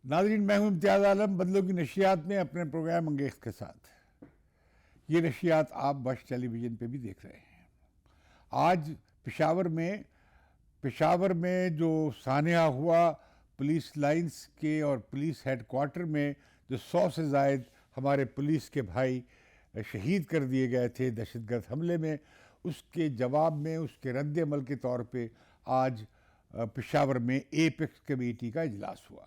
ناظرین، میں ہوں امتیاز عالم بدلوں کی نشریات میں اپنے پروگرام انگیز کے ساتھ. یہ نشریات آپ بش ٹیلی ویژن پہ بھی دیکھ رہے ہیں. آج پشاور میں جو سانحہ ہوا پولیس لائنز کے اور پولیس ہیڈ کوارٹر میں، جو 100 سے زائد ہمارے پولیس کے بھائی شہید کر دیے گئے تھے دہشت گرد حملے میں، اس کے جواب میں، اس کے رد عمل کے طور پہ آج پشاور میں ایپیکس کمیٹی کا اجلاس ہوا.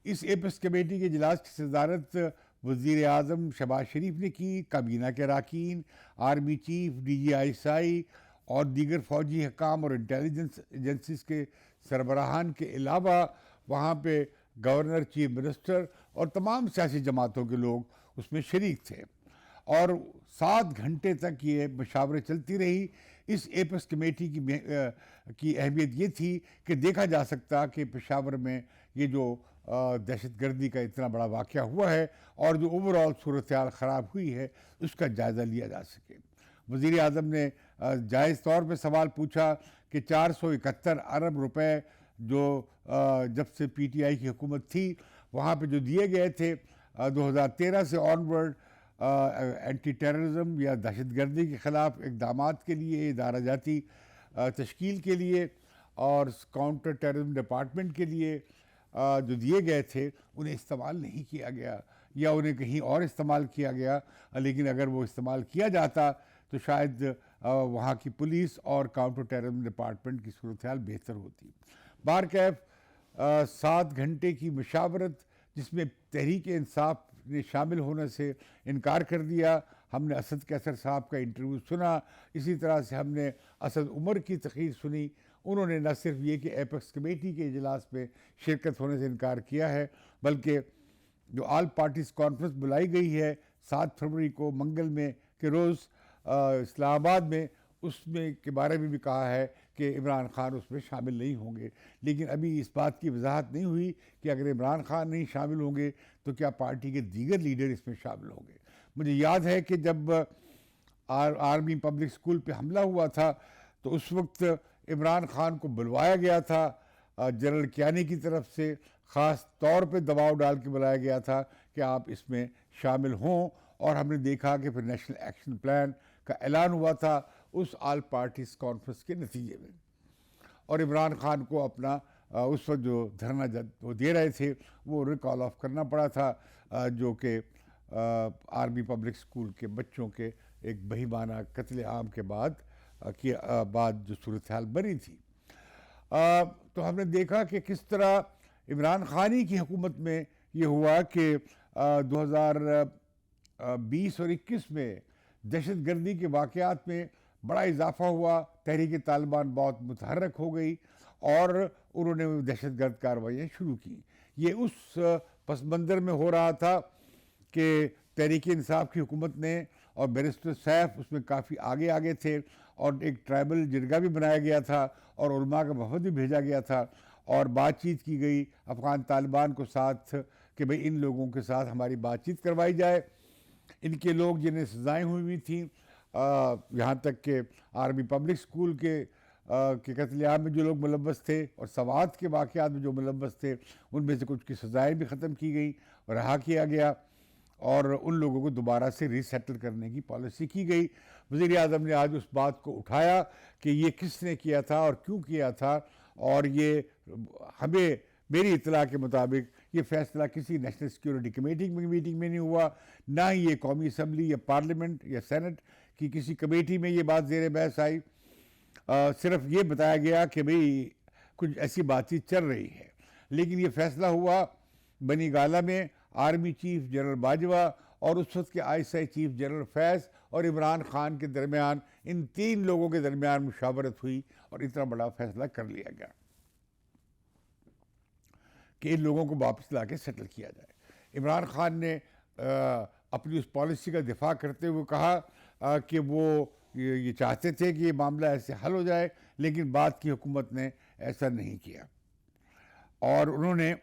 اس ایپیکس کمیٹی کے اجلاس کی صدارت وزیر اعظم شہباز شریف نے کی. کابینہ کے اراکین، army chief, D G I S I اور دیگر فوجی حکام اور انٹیلیجنس ایجنسیز کے سربراہان کے علاوہ وہاں پہ گورنر، چیف منسٹر اور تمام سیاسی جماعتوں کے لوگ اس میں شریک تھے. اور 7 گھنٹے تک یہ مشاوریں چلتی رہی. اس ایپیکس کمیٹی کی اہمیت یہ تھی کہ دیکھا جا سکتا کہ پشاور میں یہ جو دہشت گردی کا اتنا بڑا واقعہ ہوا ہے اور جو اوورآل صورتحال خراب ہوئی ہے، اس کا جائزہ لیا جا سکے. وزیر اعظم نے جائز طور پہ سوال پوچھا کہ 471 ارب روپے جو جب سے پی ٹی آئی کی حکومت تھی وہاں پہ جو دیے گئے تھے 2013 سے آنورڈ اینٹی ٹیررزم یا دہشت گردی کے خلاف اقدامات کے لیے، ادارہ جاتی تشکیل کے لیے اور کاؤنٹر ٹیررزم ڈپارٹمنٹ کے لیے جو دیے گئے تھے، انہیں استعمال نہیں کیا گیا یا انہیں کہیں اور استعمال کیا گیا. لیکن اگر وہ استعمال کیا جاتا تو شاید وہاں کی پولیس اور کاؤنٹر ٹیررزم ڈپارٹمنٹ کی صورتحال بہتر ہوتی. بہرکیف 7 گھنٹے کی مشاورت جس میں تحریک انصاف نے شامل ہونے سے انکار کر دیا. ہم نے اسد کیسر صاحب کا انٹرویو سنا، اسی طرح سے ہم نے اسد عمر کی تقریر سنی. انہوں نے نہ صرف یہ کہ ایپیکس کمیٹی کے اجلاس میں شرکت ہونے سے انکار کیا ہے، بلکہ جو آل پارٹیز کانفرنس بلائی گئی ہے 7 فروری کو منگل میں کے روز اسلام آباد میں، اس میں کے بارے میں بھی کہا ہے کہ عمران خان اس میں شامل نہیں ہوں گے. لیکن ابھی اس بات کی وضاحت نہیں ہوئی کہ اگر عمران خان نہیں شامل ہوں گے تو کیا پارٹی کے دیگر لیڈر اس میں شامل ہوں گے. مجھے یاد ہے کہ جب آرمی پبلک اسکول پہ حملہ ہوا تھا تو اس وقت عمران خان کو بلوایا گیا تھا جنرل کیانی کی طرف سے، خاص طور پہ دباؤ ڈال کے بلایا گیا تھا کہ آپ اس میں شامل ہوں. اور ہم نے دیکھا کہ پھر نیشنل ایکشن پلان کا اعلان ہوا تھا اس آل پارٹیز کانفرنس کے نتیجے میں. اور عمران خان کو اپنا اس وقت جو دھرنا وہ دے رہے تھے وہ ریکال آف کرنا پڑا تھا، جو کہ آرمی پبلک اسکول کے بچوں کے ایک بہیمانہ قتل عام کے بعد جو صورتحال بنی تھی. تو ہم نے دیکھا کہ کس طرح عمران خانی کی حکومت میں یہ ہوا کہ 2020 اور 21 میں دہشت گردی کے واقعات میں بڑا اضافہ ہوا. تحریک طالبان بہت متحرک ہو گئی اور انہوں نے دہشت گرد کارروائیاں شروع کی. یہ اس پس منظر میں ہو رہا تھا کہ تحریک انصاف کی حکومت نے اور بیرسٹر سیف اس میں کافی آگے تھے اور ایک ٹرائبل جرگہ بھی بنایا گیا تھا اور علماء کا وفد بھی بھیجا گیا تھا اور بات چیت کی گئی افغان طالبان کو ساتھ کہ بھئی ان لوگوں کے ساتھ ہماری بات چیت کروائی جائے. ان کے لوگ جنہیں سزائیں ہوئی تھیں، یہاں تک کہ آرمی پبلک اسکول کے قتل عام میں جو لوگ ملوث تھے اور سوات کے واقعات میں جو ملوث تھے، ان میں سے کچھ کی سزائیں بھی ختم کی گئیں، رہا کیا گیا اور ان لوگوں کو دوبارہ سے ری سیٹل کرنے کی پالیسی کی گئی. وزیر اعظم نے آج اس بات کو اٹھایا کہ یہ کس نے کیا تھا اور کیوں کیا تھا، اور یہ میری اطلاع کے مطابق یہ فیصلہ کسی نیشنل سیکیورٹی کمیٹی میٹنگ میں نہیں ہوا، نہ ہی یہ قومی اسمبلی یا پارلیمنٹ یا سینٹ کی کسی کمیٹی میں یہ بات زیر بحث آئی. صرف یہ بتایا گیا کہ بھئی کچھ ایسی بات چیت چل رہی ہے. لیکن یہ فیصلہ ہوا بنی گالہ میں. آرمی چیف جنرل باجوہ اور اس وقت کے I S I chief general Faiz اور عمران خان کے درمیان، ان 3 لوگوں کے درمیان مشاورت ہوئی اور اتنا بڑا فیصلہ کر لیا گیا کہ ان لوگوں کو واپس لا کے سیٹل کیا جائے. عمران خان نے اپنی اس پالیسی کا دفاع کرتے ہوئے کہا کہ وہ یہ چاہتے تھے کہ یہ معاملہ ایسے حل ہو جائے، لیکن بعد کی حکومت نے ایسا نہیں کیا اور انہوں نے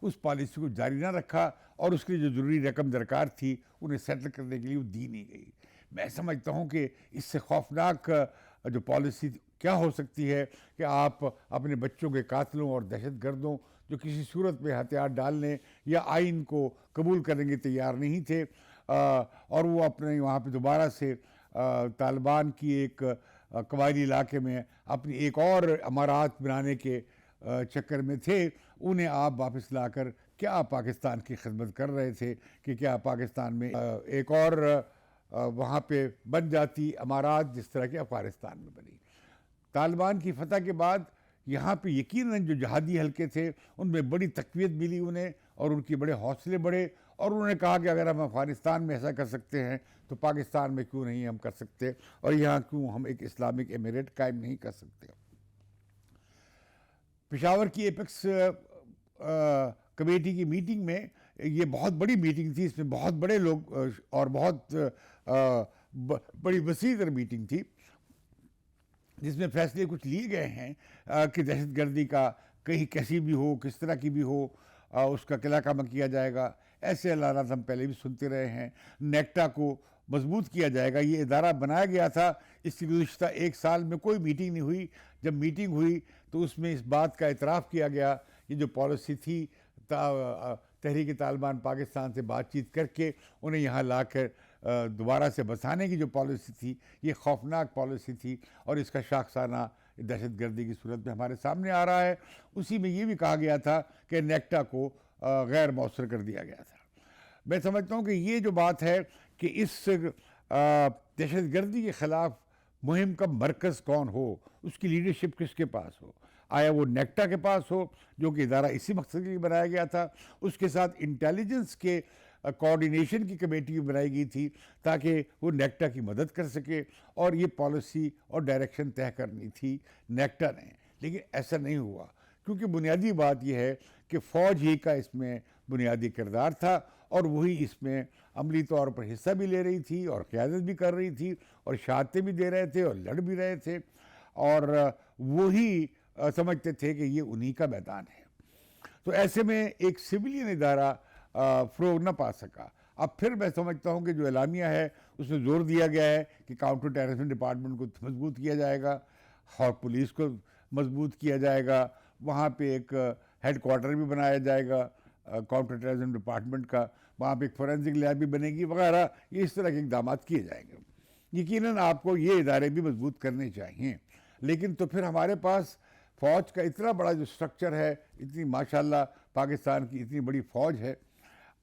اس پالیسی کو جاری نہ رکھا اور اس کی جو ضروری رقم درکار تھی انہیں سیٹل کرنے کے لیے وہ دی نہیں گئی. میں سمجھتا ہوں کہ اس سے خوفناک جو پالیسی کیا ہو سکتی ہے کہ آپ اپنے بچوں کے قاتلوں اور دہشت گردوں جو کسی صورت میں ہتھیار ڈالنے یا آئین کو قبول کرنے کے تیار نہیں تھے، اور وہ اپنے وہاں پہ دوبارہ سے طالبان کی ایک قبائلی علاقے میں اپنی ایک اور امارات بنانے کے چکر میں تھے، انہیں آپ واپس لا کر کیا پاکستان کی خدمت کر رہے تھے کہ کیا پاکستان میں ایک اور وہاں پہ بن جاتی امارات جس طرح کہ افغانستان میں بنی۔ طالبان کی فتح کے بعد یہاں پہ یقیناً جو جہادی حلقے تھے ان میں بڑی تقویت ملی انہیں، اور ان کی بڑے حوصلے بڑھے، اور انہوں نے کہا کہ اگر ہم افغانستان میں ایسا کر سکتے ہیں تو پاکستان میں کیوں نہیں ہم کر سکتے، اور یہاں کیوں ہم ایک اسلامک ایمریٹ قائم نہیں کر سکتے۔ پشاور کی ایپیکس کمیٹی کی میٹنگ میں، یہ بہت بڑی میٹنگ تھی، اس میں بہت بڑے لوگ اور بہت بڑی وسیع تر میٹنگ تھی، جس میں فیصلے کچھ لیے گئے ہیں کہ دہشت گردی کا کہیں کیسی بھی ہو، کس طرح کی بھی ہو، اس کا قلعہ کامہ کیا جائے گا۔ ایسے اعلانات ہم پہلے بھی سنتے رہے ہیں۔ نیکٹا کو مضبوط کیا جائے گا، یہ ادارہ بنایا گیا تھا، اس کی گزشتہ ایک سال میں کوئی میٹنگ نہیں ہوئی۔ جب میٹنگ ہوئی تو اس میں اس بات کا اعتراف کیا گیا، یہ جو پالیسی تھی تحریک طالبان پاکستان سے بات چیت کر کے انہیں یہاں لا کر دوبارہ سے بسانے کی جو پالیسی تھی، یہ خوفناک پالیسی تھی، اور اس کا شاخسانہ دہشت گردی کی صورت میں ہمارے سامنے آ رہا ہے۔ اسی میں یہ بھی کہا گیا تھا کہ نیکٹا کو غیر مؤثر کر دیا گیا تھا۔ میں سمجھتا ہوں کہ یہ جو بات ہے کہ اس دہشت گردی کے خلاف مہم کا مرکز کون ہو، اس کی لیڈرشپ کس کے پاس ہو، آیا وہ نیکٹا کے پاس ہو جو کہ ادارہ اسی مقصد کے لیے بنایا گیا تھا، اس کے ساتھ انٹیلیجنس کے کوارڈینیشن کی کمیٹی بھی بنائی گئی تھی تاکہ وہ نیکٹا کی مدد کر سکے، اور یہ پالیسی اور ڈائریکشن طے کرنی تھی نیکٹا نے، لیکن ایسا نہیں ہوا، کیونکہ بنیادی بات یہ ہے کہ فوج ہی کا اس میں بنیادی کردار تھا، اور وہی اس میں عملی طور پر حصہ بھی لے رہی تھی اور قیادت بھی کر رہی تھی اور شہادتیں بھی دے رہے تھے اور لڑ بھی رہے تھے، اور وہی سمجھتے تھے کہ یہ انہی کا میدان ہے۔ تو ایسے میں ایک سویلین ادارہ فروغ نہ پا سکا۔ اب پھر میں سمجھتا ہوں کہ جو اعلامیہ ہے اس میں زور دیا گیا ہے کہ کاؤنٹر ٹیررزم ڈپارٹمنٹ کو مضبوط کیا جائے گا اور پولیس کو مضبوط کیا جائے گا، وہاں پہ ایک ہیڈ کوارٹر بھی بنایا جائے گا کاؤنٹر ٹیررزم ڈپارٹمنٹ کا، وہاں پہ ایک فورینسک لیب بھی بنے گی وغیرہ، یہ اس طرح کے اقدامات کیے جائیں گے۔ یقیناً آپ کو یہ ادارے بھی مضبوط کرنے چاہیے، لیکن تو پھر ہمارے پاس فوج کا اتنا بڑا جو سٹرکچر ہے، اتنی ماشاءاللہ پاکستان کی اتنی بڑی فوج ہے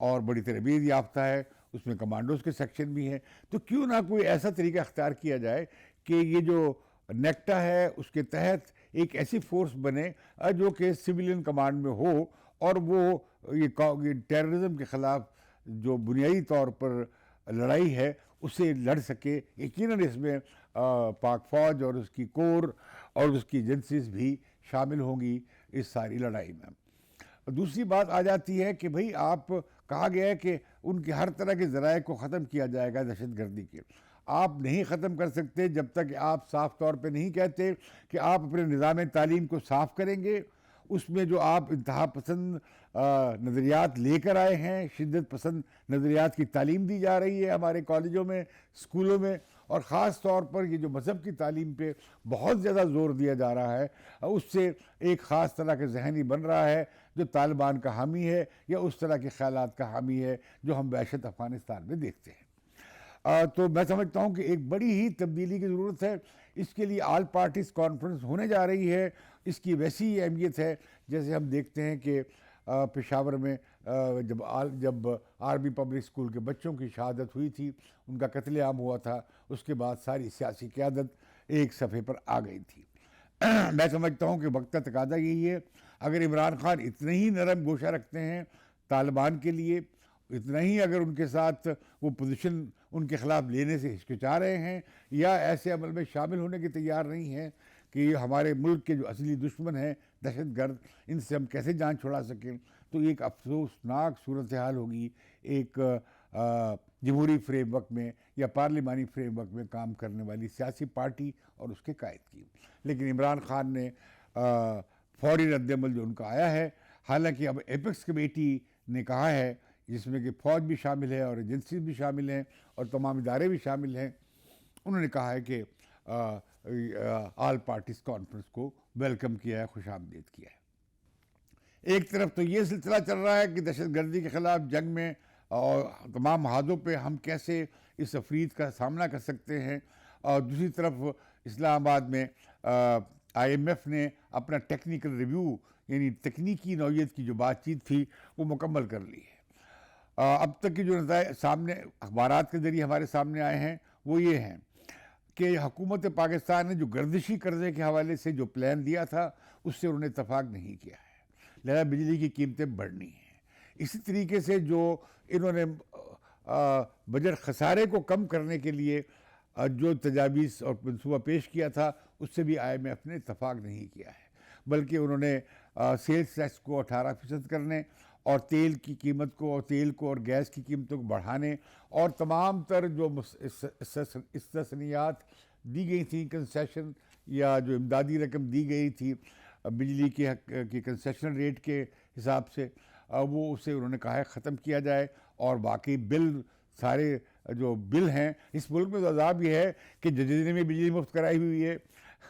اور بڑی تربیت یافتہ ہے، اس میں کمانڈوز کے سیکشن بھی ہیں، تو کیوں نہ کوئی ایسا طریقہ اختیار کیا جائے کہ یہ جو نیکٹا ہے اس کے تحت ایک ایسی فورس بنے جو کہ سویلین کمانڈ میں ہو، اور وہ یہ ٹیررزم کے خلاف جو بنیادی طور پر لڑائی ہے اسے لڑ سکے۔ یقیناً اس میں پاک فوج اور اس کی کور اور اس کی ایجنسیز بھی شامل ہوں گی اس ساری لڑائی میں۔ دوسری بات آ جاتی ہے کہ بھئی آپ کہا گیا ہے کہ ان کے ہر طرح کے ذرائع کو ختم کیا جائے گا دہشت گردی کے۔ آپ نہیں ختم کر سکتے جب تک آپ صاف طور پہ نہیں کہتے کہ آپ اپنے نظام تعلیم کو صاف کریں گے، اس میں جو آپ انتہا پسند نظریات لے کر آئے ہیں، شدت پسند نظریات کی تعلیم دی جا رہی ہے ہمارے کالجوں میں، اسکولوں میں، اور خاص طور پر یہ جو مذہب کی تعلیم پہ بہت زیادہ زور دیا جا رہا ہے، اس سے ایک خاص طرح کے ذہنی بن رہا ہے جو طالبان کا حامی ہے یا اس طرح کے خیالات کا حامی ہے جو ہم وحشت افغانستان میں دیکھتے ہیں۔ تو میں سمجھتا ہوں کہ ایک بڑی ہی تبدیلی کی ضرورت ہے، اس کے لیے آل پارٹیز کانفرنس ہونے جا رہی ہے، اس کی ویسی ہی اہمیت ہے جیسے ہم دیکھتے ہیں کہ پشاور میں جب آرمی پبلک اسکول کے بچوں کی شہادت ہوئی تھی، ان کا قتل عام ہوا تھا، اس کے بعد ساری سیاسی قیادت ایک صفحے پر آ گئی تھی۔ میں سمجھتا ہوں کہ وقت کا تقاضا یہی ہے، اگر عمران خان اتنے ہی نرم گوشہ رکھتے ہیں طالبان کے لیے، اتنا ہی اگر ان کے ساتھ وہ پوزیشن ان کے خلاف لینے سے ہچکچا رہے ہیں یا ایسے عمل میں شامل ہونے کے تیار نہیں ہیں کہ یہ ہمارے ملک کے جو اصلی دشمن ہیں دہشت گرد، ان سے ہم کیسے جان چھڑا سکیں، تو ایک افسوسناک صورتحال ہوگی ایک جمہوری فریم ورک میں یا پارلیمانی فریم ورک میں کام کرنے والی سیاسی پارٹی اور اس کے قائد کی۔ لیکن عمران خان نے فوری رد عمل جو ان کا آیا ہے، حالانکہ اب ایپیکس کمیٹی نے کہا ہے جس میں کہ فوج بھی شامل ہے اور ایجنسیز بھی شامل ہیں اور تمام ادارے بھی شامل ہیں، انہوں نے کہا ہے کہ آل پارٹیز کانفرنس کو ویلکم کیا ہے، خوش آمدید کیا ہے۔ ایک طرف تو یہ سلسلہ چل رہا ہے کہ دہشت گردی کے خلاف جنگ میں اور تمام محاذوں پہ ہم کیسے اس افرید کا سامنا کر سکتے ہیں، اور دوسری طرف اسلام آباد میں آئی ایم ایف نے اپنا ٹیکنیکل ریویو یعنی تکنیکی نوعیت کی جو بات چیت تھی وہ مکمل کر لی ہے۔ اب تک کی جو نتائج سامنے اخبارات کے ذریعے ہمارے سامنے آئے ہیں وہ یہ ہیں کہ حکومت پاکستان نے جو گردشی قرضے کے حوالے سے جو پلان دیا تھا اس سے انہوں نے اتفاق نہیں کیا ہے، لہذا بجلی کی قیمتیں بڑھنی ہیں۔ اسی طریقے سے جو انہوں نے بجٹ خسارے کو کم کرنے کے لیے جو تجاویز اور منصوبہ پیش کیا تھا اس سے بھی آئی ایم ایف نے اتفاق نہیں کیا ہے، بلکہ انہوں نے سیلز ٹیکس کو 18% کرنے اور تیل کی قیمت کو اور تیل کو اور گیس کی قیمتوں کو بڑھانے اور تمام تر جو استثنیات دی گئی تھیں، کنسیشن یا جو امدادی رقم دی گئی تھی بجلی کی کنسیشن ریٹ کے حساب سے، وہ اسے انہوں نے کہا ہے ختم کیا جائے، اور باقی بل سارے جو بل ہیں اس ملک میں تو عذاب یہ ہے کہ ججے نے بھی بجلی مفت کرائی ہوئی ہے،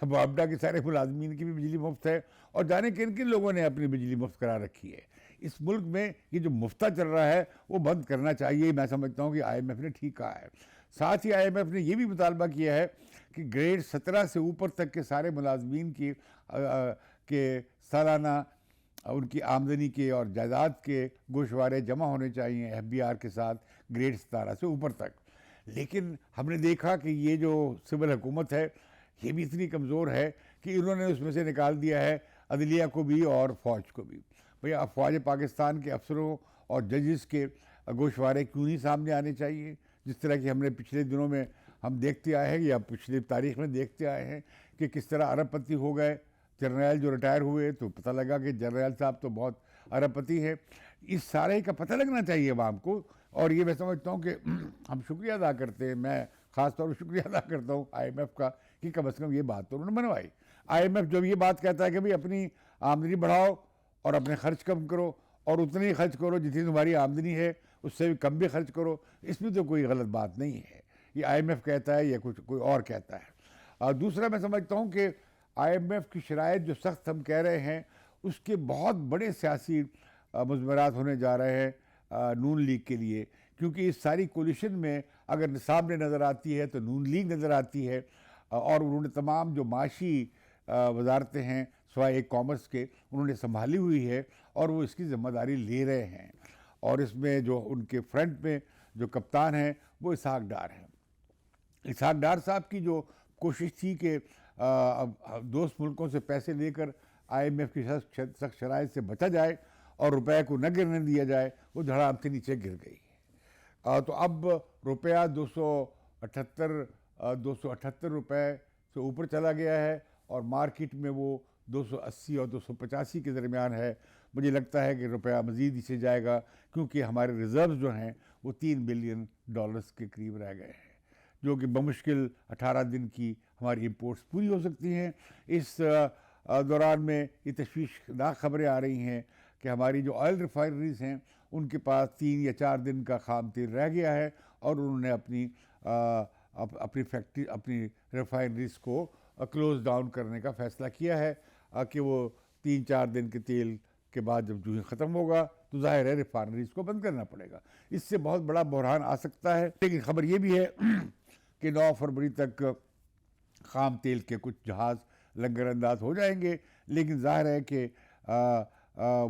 بابڈا کے سارے ملازمین کی بھی بجلی مفت ہے، اور جانے کن کن لوگوں نے اپنی بجلی مفت کرا رکھی ہے۔ اس ملک میں یہ جو مفتہ چل رہا ہے وہ بند کرنا چاہیے، میں سمجھتا ہوں کہ آئی ایم ایف نے ٹھیک کہا ہے۔ ساتھ ہی آئی ایم ایف نے یہ بھی مطالبہ کیا ہے کہ گریڈ 17 سے اوپر تک کے سارے ملازمین کے سالانہ ان کی آمدنی کے اور جائیداد کے گوشوارے جمع ہونے چاہیے ایف بی آر کے ساتھ گریڈ 17 سے اوپر تک۔ لیکن ہم نے دیکھا کہ یہ جو سول حکومت ہے یہ بھی اتنی کمزور ہے کہ انہوں نے اس میں سے نکال دیا ہے عدلیہ کو بھی اور فوج کو بھی۔ بھیا فوج پاکستان کے افسروں اور ججز کے گوشوارے کیوں نہیں سامنے آنے چاہیے، جس طرح کہ ہم نے پچھلے دنوں میں ہم دیکھتے آئے ہیں یا پچھلی تاریخ میں دیکھتے آئے ہیں کہ کس طرح ارب پتی ہو گئے جرنیل جو ریٹائر ہوئے تو پتہ لگا کہ جرنیل صاحب تو بہت ارب پتی ہے۔ اس سارے کا پتہ لگنا چاہیے عوام کو، اور یہ میں سمجھتا ہوں کہ ہم شکریہ ادا کرتے ہیں، میں خاص طور پر شکریہ ادا کرتا ہوں آئی ایم ایف کا کہ کم از کم یہ بات تو انہوں نے منوائی۔ آئی ایم ایف جب یہ بات کہتا ہے کہ بھئی اپنی آمدنی بڑھاؤ اور اپنے خرچ کم کرو اور اتنے ہی خرچ کرو جتنی تمہاری آمدنی ہے، اس سے بھی کم بھی خرچ کرو، اس میں تو کوئی غلط بات نہیں ہے۔ یہ آئی ایم ایف کہتا ہے یا کوئی اور کہتا ہے۔ اور دوسرا میں سمجھتا ہوں کہ آئی ایم ایف کی شرائط جو سخت ہم کہہ رہے ہیں اس کے بہت بڑے سیاسی مضمرات ہونے جا رہے ہیں نون لیگ کے لیے، کیونکہ اس ساری کولیشن میں اگر سامنے نظر آتی ہے تو نون لیگ نظر آتی ہے، اور انہوں نے تمام جو معاشی وزارتیں ہیں سوائے ایک کامرس کے انہوں نے سنبھالی ہوئی ہے، اور وہ اس کی ذمہ داری لے رہے ہیں، اور اس میں جو ان کے فرنٹ میں جو کپتان ہیں وہ اسحاق ڈار ہیں۔ اسحاق ڈار صاحب کی جو کوشش تھی کہ دوست ملکوں سے پیسے لے کر آئی ایم ایف کی سخت شرائط سے بچا جائے اور روپے کو نہ گرنے دیا جائے، وہ دھڑام سے نیچے گر گئی ہے۔ تو اب روپیہ 278 روپے سے اوپر چلا گیا ہے، اور مارکیٹ میں وہ 280 اور 285 کے درمیان ہے۔ مجھے لگتا ہے کہ روپیہ مزید نیچے جائے گا، کیونکہ ہمارے ریزروز جو ہیں وہ $3 بلین کے قریب رہ گئے ہیں، جو کہ بمشکل 18 دن کی ہماری امپورٹس پوری ہو سکتی ہیں۔ اس دوران میں یہ تشویشناک خبریں آ رہی ہیں کہ ہماری جو آئل ریفائنریز ہیں ان کے پاس 3 یا 4 دن کا خام تیل رہ گیا ہے، اور انہوں نے اپنی ریفائنریز کو کلوز ڈاؤن کرنے کا فیصلہ کیا ہے کہ وہ 3-4 دن کے تیل کے بعد جب جو ہی ختم ہوگا تو ظاہر ہے ریفائنریز کو بند کرنا پڑے گا۔ اس سے بہت بڑا بحران آ سکتا ہے۔ لیکن خبر یہ بھی ہے کہ 9 فروری تک خام تیل کے کچھ جہاز لنگر انداز ہو جائیں گے، لیکن ظاہر ہے کہ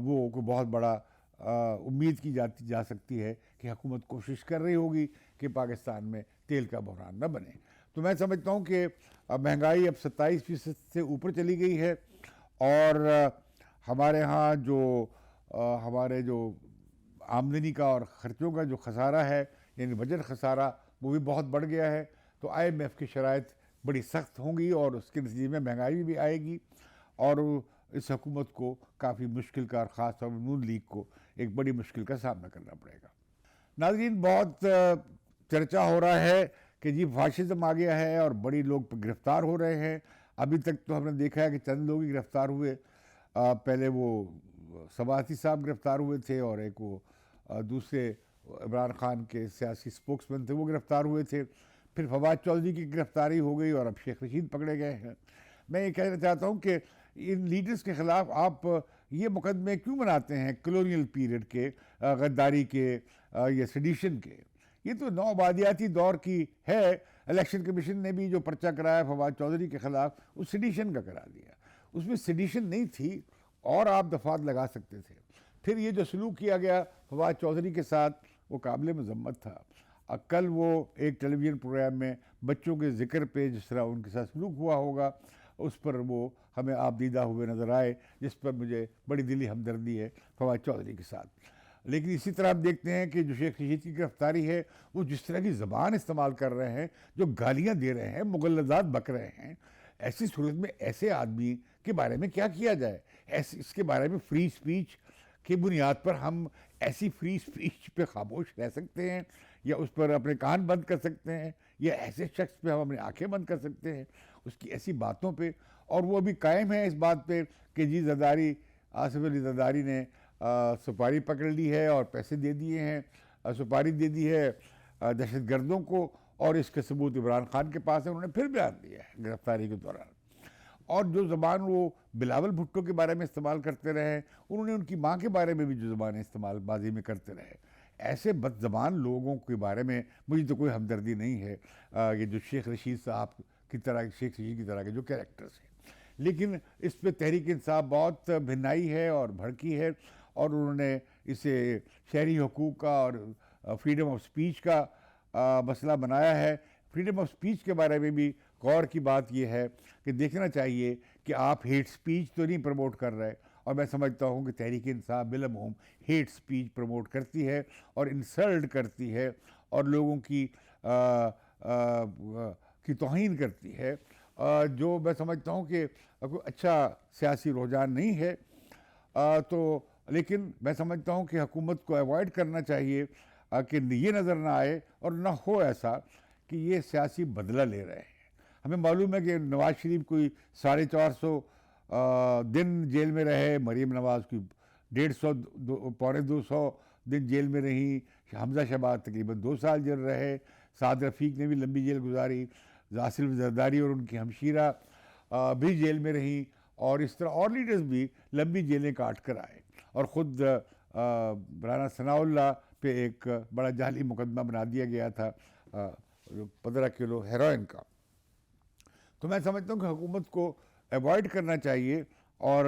وہ کوئی بہت بڑا امید کی جا سکتی ہے کہ حکومت کوشش کر رہی ہوگی کہ پاکستان میں تیل کا بحران نہ بنے۔ تو میں سمجھتا ہوں کہ مہنگائی اب 27% سے اوپر چلی گئی ہے، اور ہمارے ہاں ہمارے جو آمدنی کا اور خرچوں کا جو خسارہ ہے یعنی بجٹ خسارہ وہ بھی بہت بڑھ گیا ہے۔ تو آئی ایم ایف کی شرائط بڑی سخت ہوں گی، اور اس کے نتیجے میں مہنگائی بھی آئے گی، اور اس حکومت کو کافی مشکل کا، اور خاص طور پر نون لیگ کو ایک بڑی مشکل کا سامنا کرنا پڑے گا۔ ناظرین، بہت چرچا ہو رہا ہے کہ جی فاشزم آ گیا ہے اور بڑی لوگ گرفتار ہو رہے ہیں۔ ابھی تک تو ہم نے دیکھا ہے کہ چند لوگ ہی گرفتار ہوئے، پہلے وہ سباتی صاحب گرفتار ہوئے تھے، اور ایک وہ دوسرے عمران خان کے سیاسی سپوکس مین تھے وہ گرفتار ہوئے تھے، پھر فواد چودھری کی گرفتاری ہو گئی اور اب شیخ رشید پکڑے گئے ہیں. میں یہ کہنا چاہتا ہوں کہ ان لیڈرز کے خلاف آپ یہ مقدمے کیوں بناتے ہیں کلونیل پیریڈ کے, غداری کے, یا سیڈیشن کے؟ یہ تو نو آبادیاتی دور کی ہے. الیکشن کمیشن نے بھی جو پرچہ کرایا فواد چودھری کے خلاف وہ سیڈیشن کا کرا دیا. اس میں سیڈیشن نہیں تھی اور آپ دفعات لگا سکتے تھے. پھر یہ جو سلوک کیا گیا فواد چودھری کے ساتھ وہ قابل مذمت تھا. کل وہ ایک ٹیلی ویژن پروگرام میں بچوں کے ذکر پہ جس طرح ان کے ساتھ سلوک ہوا ہوگا اس پر وہ ہمیں آپ دیدہ ہوئے نظر آئے, جس پر مجھے بڑی دلی ہمدردی ہے فواد چودھری کے ساتھ. لیکن اسی طرح آپ دیکھتے ہیں کہ جو شیخ رشید کی گرفتاری ہے وہ جس طرح کی زبان استعمال کر رہے ہیں, جو گالیاں دے رہے ہیں, مغلظات بک رہے ہیں, ایسی صورت میں ایسے آدمی کے بارے میں کیا کیا جائے؟ اس کے بارے میں فری اسپیچ کی بنیاد پر ہم ایسی فری اسپیچ پہ خاموش رہ سکتے ہیں یا اس پر اپنے کان بند کر سکتے ہیں یا ایسے شخص پہ ہم اپنی آنکھیں بند کر سکتے ہیں اس کی ایسی باتوں پہ؟ اور وہ بھی قائم ہے اس بات پہ کہ جی زرداری, آصف علی زرداری نے سپاری پکڑ لی ہے اور پیسے دے دیے ہیں, سپاری دے دی ہے دہشت گردوں کو, اور اس کے ثبوت عمران خان کے پاس ہے. انہوں نے پھر بیان دیا ہے گرفتاری کے دوران. اور جو زبان وہ بلاول بھٹو کے بارے میں استعمال کرتے رہے, انہوں نے ان کی ماں کے بارے میں بھی جو زبانیں استعمال ماضی میں کرتے رہے. ایسے بد زبان لوگوں کے بارے میں مجھے تو کوئی ہمدردی نہیں ہے, یہ جو شیخ رشید صاحب کی طرح, شیخ رشید کی طرح کے جو کیریکٹرز ہیں. لیکن اس پہ تحریک انصاف بہت بھنائی ہے اور بھڑکی ہے, اور انہوں نے اسے شہری حقوق کا اور فریڈم آف سپیچ کا مسئلہ بنایا ہے. فریڈم آف سپیچ کے بارے میں بھی غور کی بات یہ ہے کہ دیکھنا چاہیے کہ آپ ہیٹ سپیچ تو نہیں پروموٹ کر رہے, اور میں سمجھتا ہوں کہ Tehreek Insaf بالعموم heat speech promote کرتی ہے اور انسلٹ کرتی ہے اور لوگوں کی توہین کرتی ہے, جو میں سمجھتا ہوں کہ کوئی اچھا سیاسی رجحان نہیں ہے. تو لیکن میں سمجھتا ہوں کہ حکومت کو ایوائڈ کرنا چاہیے کہ یہ نظر نہ آئے اور نہ ہو ایسا کہ یہ سیاسی بدلہ لے رہے ہیں. ہمیں معلوم ہے کہ نواز شریف کوئی 450 دن جیل میں رہے, مریم نواز کی 150 پونے 200 دن جیل میں رہیں, حمزہ شہباز تقریباً 2 سال جیل رہے, سعد رفیق نے بھی لمبی جیل گزاری, آصف زرداری اور ان کی ہمشیرہ بھی جیل میں رہیں, اور اس طرح اور لیڈرز بھی لمبی جیلیں کاٹ کر آئے. اور خود رانا ثناء اللہ پہ ایک بڑا جعلی مقدمہ بنا دیا گیا تھا 15 کلو ہیروئن کا. تو میں سمجھتا ہوں کہ حکومت کو ایوائڈ کرنا چاہیے. اور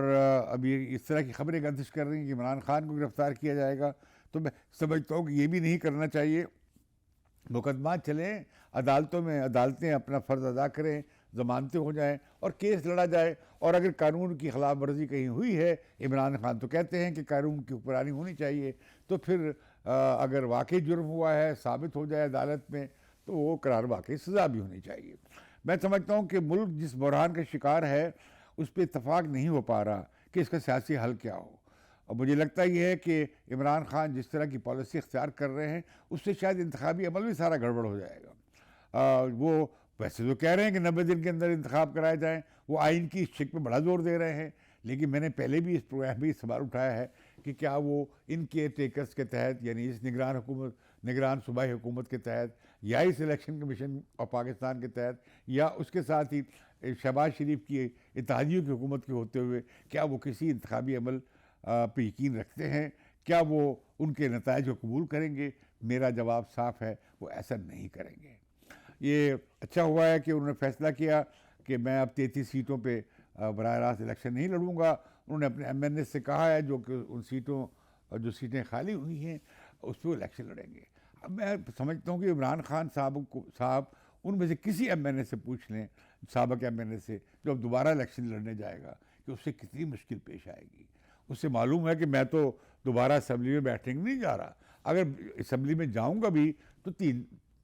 ابھی اس طرح کی خبریں گردش کر رہی ہیں کہ عمران خان کو گرفتار کیا جائے گا, تو میں سمجھتا ہوں کہ یہ بھی نہیں کرنا چاہیے. مقدمات چلیں عدالتوں میں, عدالتیں اپنا فرض ادا کریں, ضمانتیں ہو جائیں اور کیس لڑا جائے. اور اگر قانون کی خلاف ورزی کہیں ہوئی ہے, عمران خان تو کہتے ہیں کہ قانون کی حکمرانی ہونی چاہیے, تو پھر اگر واقعی جرم ہوا ہے, ثابت ہو جائے عدالت میں, تو وہ قرار واقعی سزا بھی ہونی چاہیے. میں سمجھتا ہوں کہ ملک جس بحران کا شکار ہے اس پہ اتفاق نہیں ہو پا رہا کہ اس کا سیاسی حل کیا ہو. اور مجھے لگتا یہ ہے کہ عمران خان جس طرح کی پالیسی اختیار کر رہے ہیں اس سے شاید انتخابی عمل بھی سارا گڑبڑ ہو جائے گا. وہ ویسے تو کہہ رہے ہیں کہ 90 دن کے اندر انتخاب کرائے جائیں, وہ آئین کی اس شک پہ بڑا زور دے رہے ہیں, لیکن میں نے پہلے بھی اس پروگرام میں سوال اٹھایا ہے کہ کیا وہ ان کیئر ٹیکرز کے تحت, یعنی اس نگران صوبائی حکومت کے تحت, یا اس الیکشن کمیشن آف پاکستان کے تحت, یا اس کے ساتھ ہی شہباز شریف کی اتحادیوں کی حکومت کے ہوتے ہوئے, کیا وہ کسی انتخابی عمل پہ یقین رکھتے ہیں؟ کیا وہ ان کے نتائج کو قبول کریں گے؟ میرا جواب صاف ہے, وہ ایسا نہیں کریں گے. یہ اچھا ہوا ہے کہ انہوں نے فیصلہ کیا کہ میں اب 33 سیٹوں پہ براہ راست الیکشن نہیں لڑوں گا. انہوں نے اپنے ایم این اے سے کہا ہے جو کہ ان سیٹوں, جو سیٹیں خالی ہوئی ہیں اس پہ وہ الیکشن لڑیں گے. اب میں سمجھتا ہوں کہ عمران خان صاحب ان میں سے کسی ایم این اے سے پوچھ لیں, سابق ایم این اے سے, جو اب دوبارہ الیکشن لڑنے جائے گا, کہ اس سے کتنی مشکل پیش آئے گی. اس سے معلوم ہے کہ میں تو دوبارہ اسمبلی میں بیٹھنے نہیں جا رہا. اگر اسمبلی میں جاؤں گا بھی تو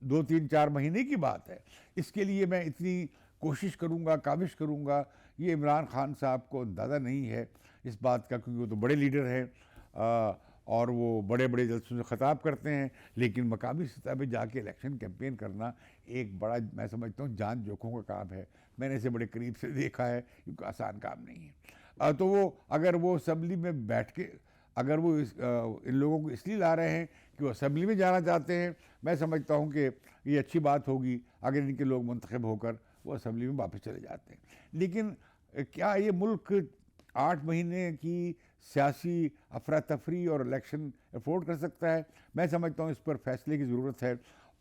2-3-4 مہینے کی بات ہے. اس کے لیے میں اتنی کوشش کروں گا, کاوش کروں گا, یہ عمران خان صاحب کو اندازہ نہیں ہے اس بات کا, کیونکہ وہ تو بڑے لیڈر ہیں اور وہ بڑے بڑے جلسوں سے خطاب کرتے ہیں, لیکن مقامی سطح پہ جا کے الیکشن کیمپین کرنا ایک بڑا, میں سمجھتا ہوں, جان جوکھوں کا کام ہے. میں نے اسے بڑے قریب سے دیکھا ہے, کیونکہ آسان کام نہیں ہے. تو وہ اگر وہ اسمبلی میں بیٹھ کے اگر وہ ان لوگوں کو اس لیے لا رہے ہیں کہ وہ اسمبلی میں جانا چاہتے ہیں، میں سمجھتا ہوں کہ یہ اچھی بات ہوگی اگر ان کے لوگ منتخب ہو کر وہ اسمبلی میں واپس چلے جاتے ہیں۔ لیکن کیا یہ ملک 8 مہینے کی سیاسی افراتفری اور الیکشن افورڈ کر سکتا ہے؟ میں سمجھتا ہوں اس پر فیصلے کی ضرورت ہے،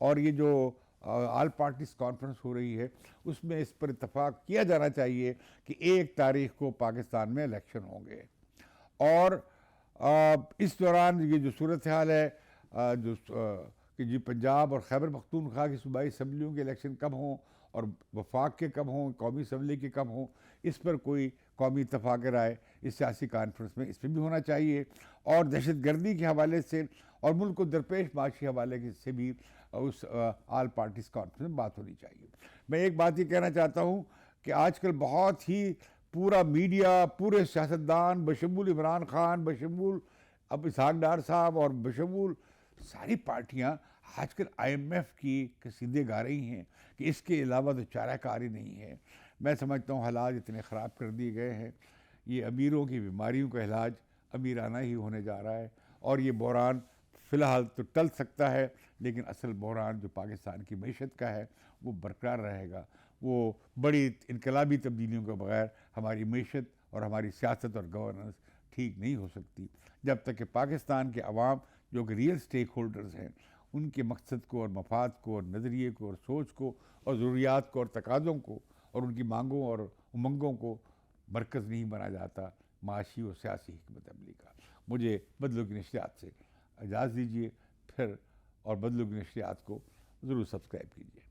اور یہ جو آل پارٹیز کانفرنس ہو رہی ہے اس میں اس پر اتفاق کیا جانا چاہیے کہ 1 تاریخ کو پاکستان میں الیکشن ہوں گے، اور اس دوران یہ جو صورتحال ہے کہ جی پنجاب اور خیبر پختونخوا کی صوبائی اسمبلیوں کے الیکشن کب ہوں اور وفاق کے کب ہوں، قومی اسمبلی کے کب ہوں، اس پر کوئی قومی اتفاق رائے اس سیاسی کانفرنس میں اس میں بھی ہونا چاہیے، اور دہشت گردی کے حوالے سے اور ملک کو درپیش معاشی حوالے سے بھی اس آل پارٹیز کانفرنس میں بات ہونی چاہیے۔ میں ایک بات یہ کہنا چاہتا ہوں کہ آج کل بہت ہی پورا میڈیا، پورے سیاستدان بشمول عمران خان، بشمول اب اسحاق ڈار صاحب اور بشمول ساری پارٹیاں آج کل آئی ایم ایف کی قصیدے گا رہی ہیں کہ اس کے علاوہ تو چارہ کاری نہیں ہے۔ میں سمجھتا ہوں حالات اتنے خراب کر دیے گئے ہیں، یہ امیروں کی بیماریوں کا علاج امیرانہ ہی ہونے جا رہا ہے، اور یہ بحران فی الحال تو ٹل سکتا ہے، لیکن اصل بحران جو پاکستان کی معیشت کا ہے وہ برقرار رہے گا۔ وہ بڑی انقلابی تبدیلیوں کے بغیر ہماری معیشت اور ہماری سیاست اور گورننس ٹھیک نہیں ہو سکتی، جب تک کہ پاکستان کے عوام جو کہ ریئل سٹیک ہولڈرز ہیں ان کے مقصد کو اور مفاد کو اور نظریے کو اور سوچ کو اور ضروریات کو اور تقاضوں کو اور ان کی مانگوں اور امنگوں کو مرکز نہیں بنا جاتا معاشی اور سیاسی حکمت عملی کا۔ مجھے بدلوں کی نشریات سے اجازت دیجیے پھر، اور بدلوں کی نشریات کو ضرور سبسکرائب کیجیے۔